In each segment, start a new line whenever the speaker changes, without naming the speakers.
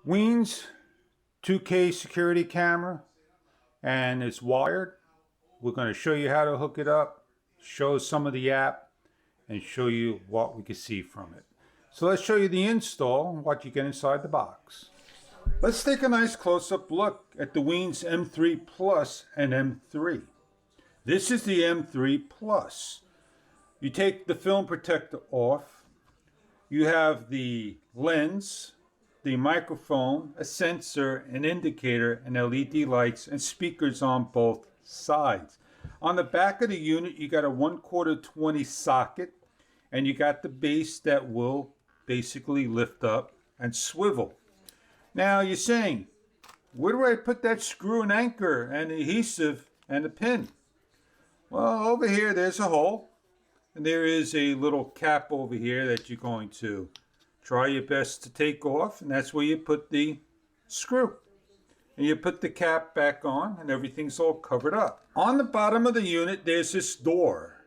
Wiens 2K security camera, and it's wired. We're going to show you how to hook it up, show some of the app, and show you what we can see from it. So let's show you the install and what you get inside the box. Let's take a nice close-up look at the Wiens M3 Plus and M3. This is the M3 Plus. You take the film protector off. You have the lens, the microphone, a sensor, an indicator, and LED lights and speakers on both sides. On the back of the unit, you got a 1/4 20 socket, and you got the base that will basically lift up and swivel. Now you're saying, where do I put that screw and anchor and adhesive and a pin? Well, over here there's a hole, and there is a little cap over here that you're going to try your best to take off, and that's where you put the screw. And you put the cap back on, and everything's all covered up. On the bottom of the unit, there's this door.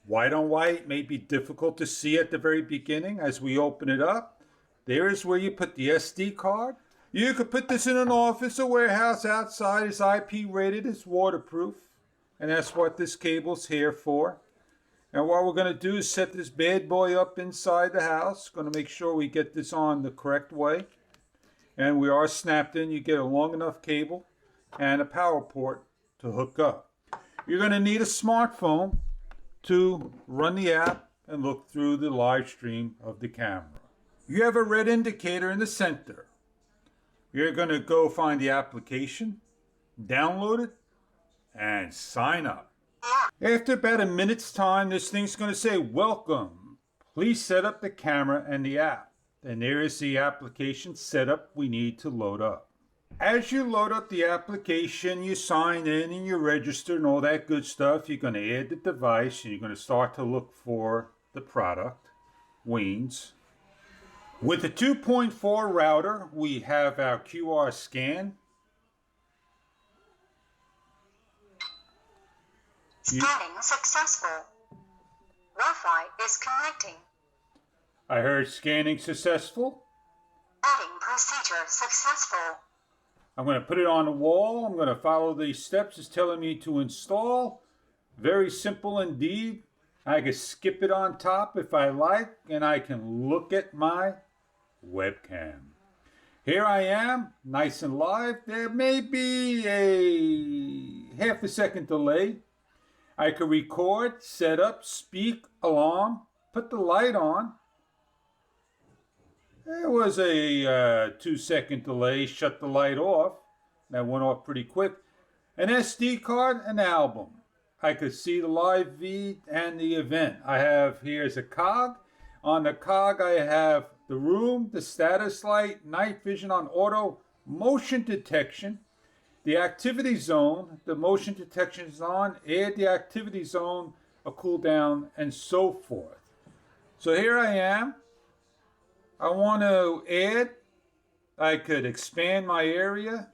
White on white may be difficult to see at the very beginning. As we open it up, there is where you put the SD card. You could put this in an office or warehouse outside. It's IP rated, it's waterproof, and that's what this cable's here for. And what we're going to do is set this bad boy up inside the house. Going to make sure we get this on the correct way. And we are snapped in. You get a long enough cable and a power port to hook up. You're going to need a smartphone to run the app and look through the live stream of the camera. You have a red indicator in the center. You're going to go find the application, download it, and sign up. After about a minute's time, this thing's going to say, "Welcome. Please set up the camera and the app." And there is the application setup we need to load up. As you load up the application, you sign in and you register and all that good stuff. You're going to add the device and you're going to start to look for the product, Wiens. With the 2.4 router, we have our QR scan.
Scanning successful. Wi-Fi is connecting.
I heard scanning successful.
Adding procedure successful.
I'm going to put it on the wall. I'm going to follow the steps it's telling me to install. Very simple indeed. I can skip it on top if I like, and I can look at my webcam. Here I am, nice and live. There may be a half a second delay. I could record, set up, speak, alarm, put the light on. There was a 2-second delay, shut the light off. That went off pretty quick. An SD card, an album. I could see the live feed and the event. I have here's a cog. On the cog I have the room, the status light, night vision on auto, motion detection. The activity zone, the motion detection is on, add the activity zone, a cooldown, and so forth. So here I am. I want to add, I could expand my area,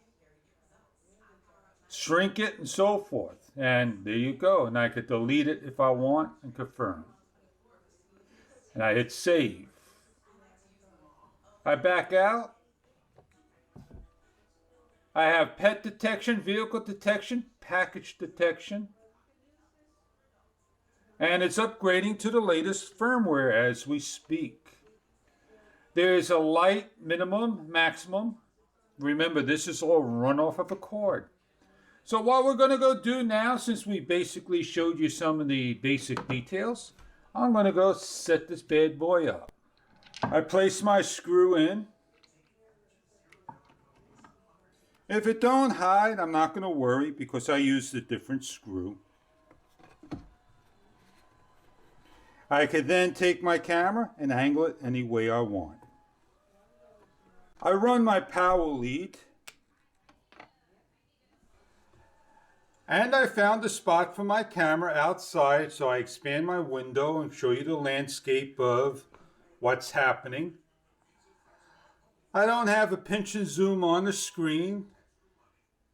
shrink it, and so forth. And there you go. And I could delete it if I want and confirm. And I hit save. I back out. I have pet detection, vehicle detection, package detection. And it's upgrading to the latest firmware as we speak. There's a light minimum, maximum. Remember, this is all run off of a cord. So what we're going to go do now, since we basically showed you some of the basic details, I'm going to go set this bad boy up. I place my screw in. If it don't hide, I'm not going to worry because I used a different screw. I could then take my camera and angle it any way I want. I run my power lead. And I found a spot for my camera outside, so I expand my window and show you the landscape of what's happening. I don't have a pinch and zoom on the screen.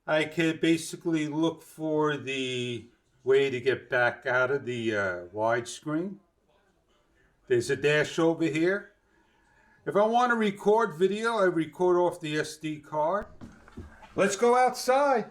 I could basically look for the way to get back out of the widescreen. There's a dash over here. If I want to record video, I record off the SD card. Let's go outside.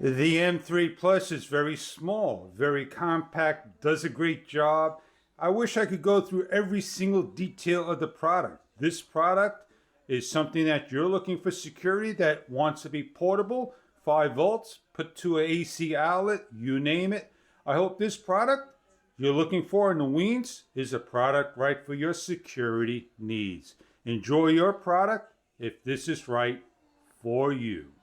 The M3 Plus is very small, very compact, does a great job. I wish I could go through every single detail of the product. This product is something that you're looking for security that wants to be portable, 5 volts, put to an AC outlet, you name it. I hope this product you're looking for in the weens is a product right for your security needs. Enjoy your product if this is right for you.